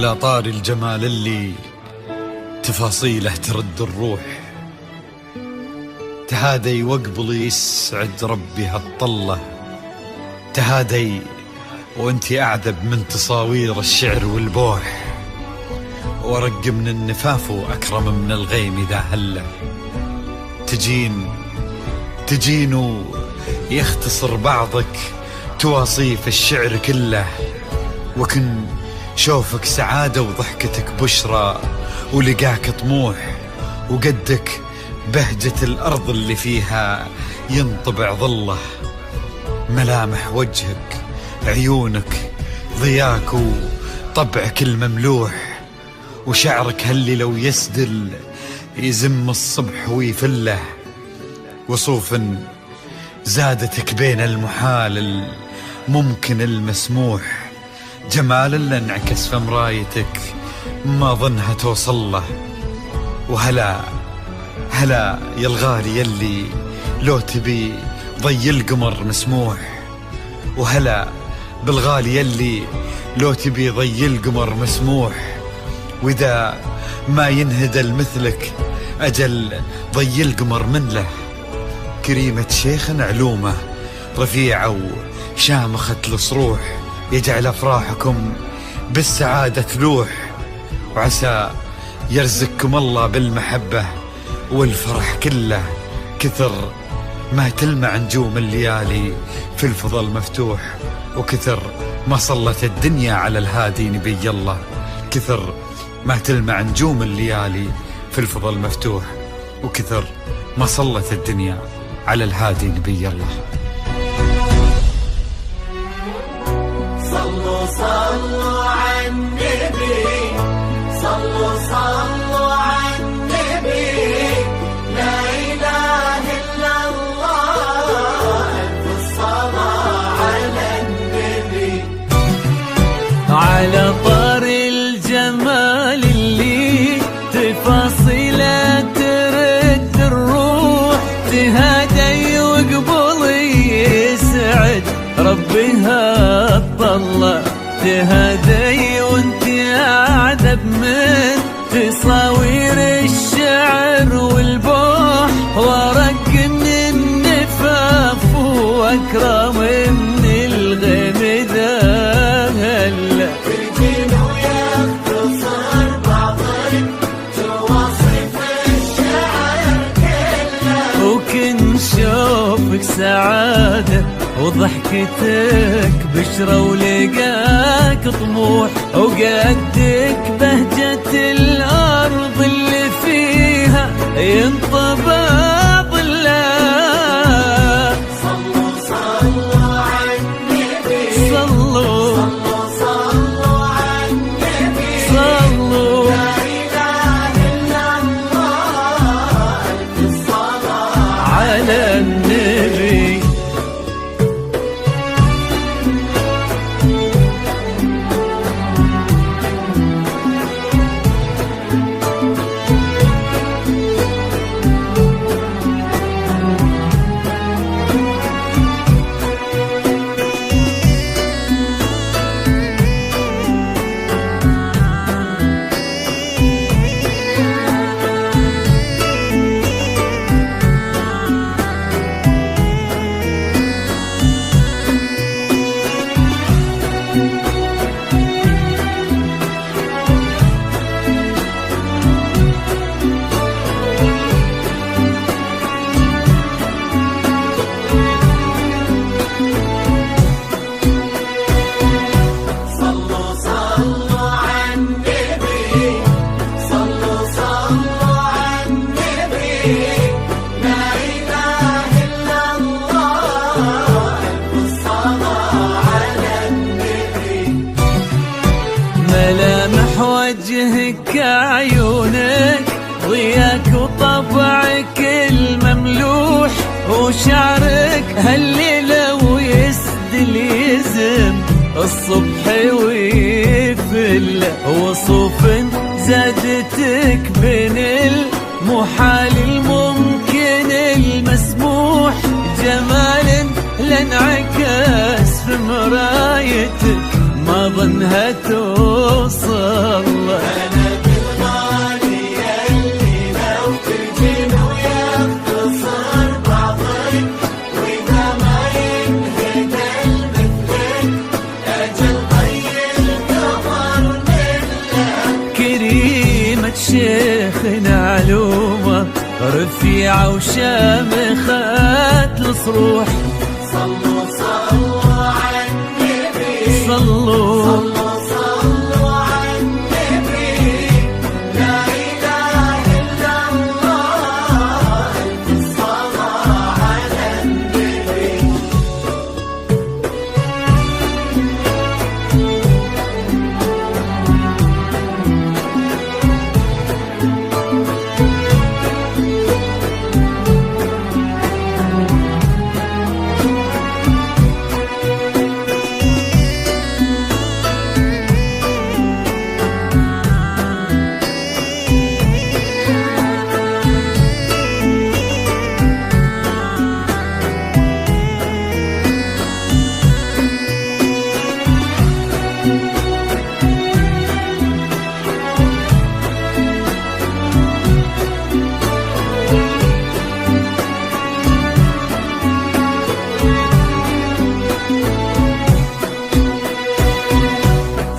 على طار الجمال اللي تفاصيله ترد الروح، تهادي وقبل يسعد ربي هالطلة، تهادي وانتي أعذب من تصاوير الشعر والبوح، ورق من النفاف وأكرم من الغيم إذا هله، تجين يختصر بعضك تواصيف الشعر كله، وكن شوفك سعادة وضحكتك بشرى ولقاك طموح، وقدك بهجة الأرض اللي فيها ينطبع ظله، ملامح وجهك عيونك ضياك وطبعك المملوح، وشعرك هاللي لو يسدل يزم الصبح ويفله، وصوف زادتك بين المحال الممكن المسموح، جمال اللي انعكس في مرايتك ما ظنها توصل له، وهلا يا الغالي يلي لو تبي ضي القمر مسموح، وهلا بالغالي يلي لو تبي ضي القمر مسموح، وإذا ما ينهدل مثلك أجل ضي القمر من له، كريمة شيخ علومه رفيعة وشامخة الصروح، يجعل أفراحكم بالسعادة تلوح، وعسى يرزقكم الله بالمحبة والفرح كله، كثر ما تلمع نجوم الليالي في الفضا المفتوح، وكثر ما صلت الدنيا على الهادي نبي الله، كثر ما تلمع نجوم الليالي في الفضا المفتوح، وكثر ما صلت الدنيا على الهادي نبي الله. صلوا على النبي، صلوا على النبي، لا إله إلا الله، ألف الصلاة على النبي. على طار الجمال اللي تفاصيله ترد الروح، تهادي وقبل يسعد ربها الطلة، تهادي وانت أعذب من تصاوير الشعر والبوح، ورق من النفاف وأكرم من الغيم ذا هلا، تجين ويختصر بعضك تواصف الشعر كله، وكن شوفك سعادة وضحكتك بشرى ولقاك طموح، وقدك بهجة الأرض اللي فيها ينطبع ظله. صلوا على النبي، صلوا على النبي، صلوا لا إله إلا الله، ألف الصلاة على النبي. ملامح وجهك عيونك ضياك وطبعك المملوح، وشعرك هاللي لو يسدل يزم الصبح ويفل، وصوف زادتك بين المحال الممكن المسموح، جمال لانعكس في مرايتك ما ظنها توصل له. أنا بالغالي اللي لو تجين ويختصر بعضك، وإذا ما ينهدى مثلك أجل طي القمر منك. كريمة شيخنا علومة رفيعة وشامخة الصروح، صلوا صلوا على النبي، صلوا صلوا على النبي. لا إله إلا الله، ألف الصلاة على النبي.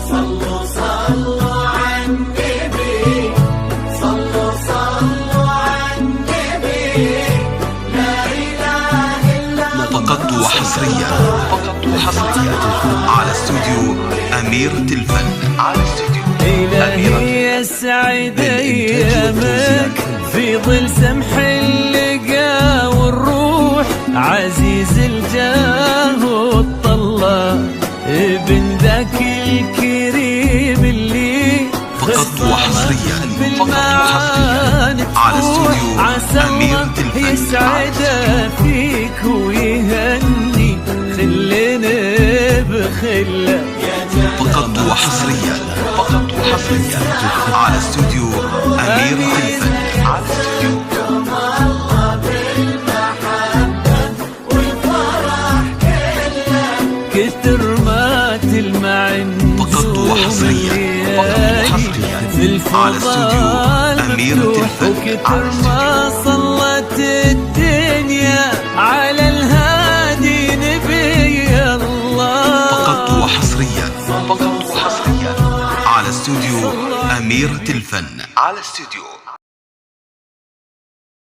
صلوا صلوا على النبي، صلوا صلوا على النبي. لا إله إلا الله. فقط وحصريا على استوديو أمير تلفن. إلهي يسعد أيامك في ظل سمح اللقا والروح، عزيز الجاه والطلة ابن ذاك الكريم اللي فقط وحصريا بالمعاني على استوديو عسى أمير الله تلفن. يسعد فيك ويهني خلنا بخله. فقط وحصريا على استوديو أمير تلفن. كتر ما تلمع فقط وحصريا في على استوديو أمير تلفن. وكتر ما صلت الدنيا على الهادي نبي الله. فقط وحصريا على استوديو أمير تلفن. على استوديو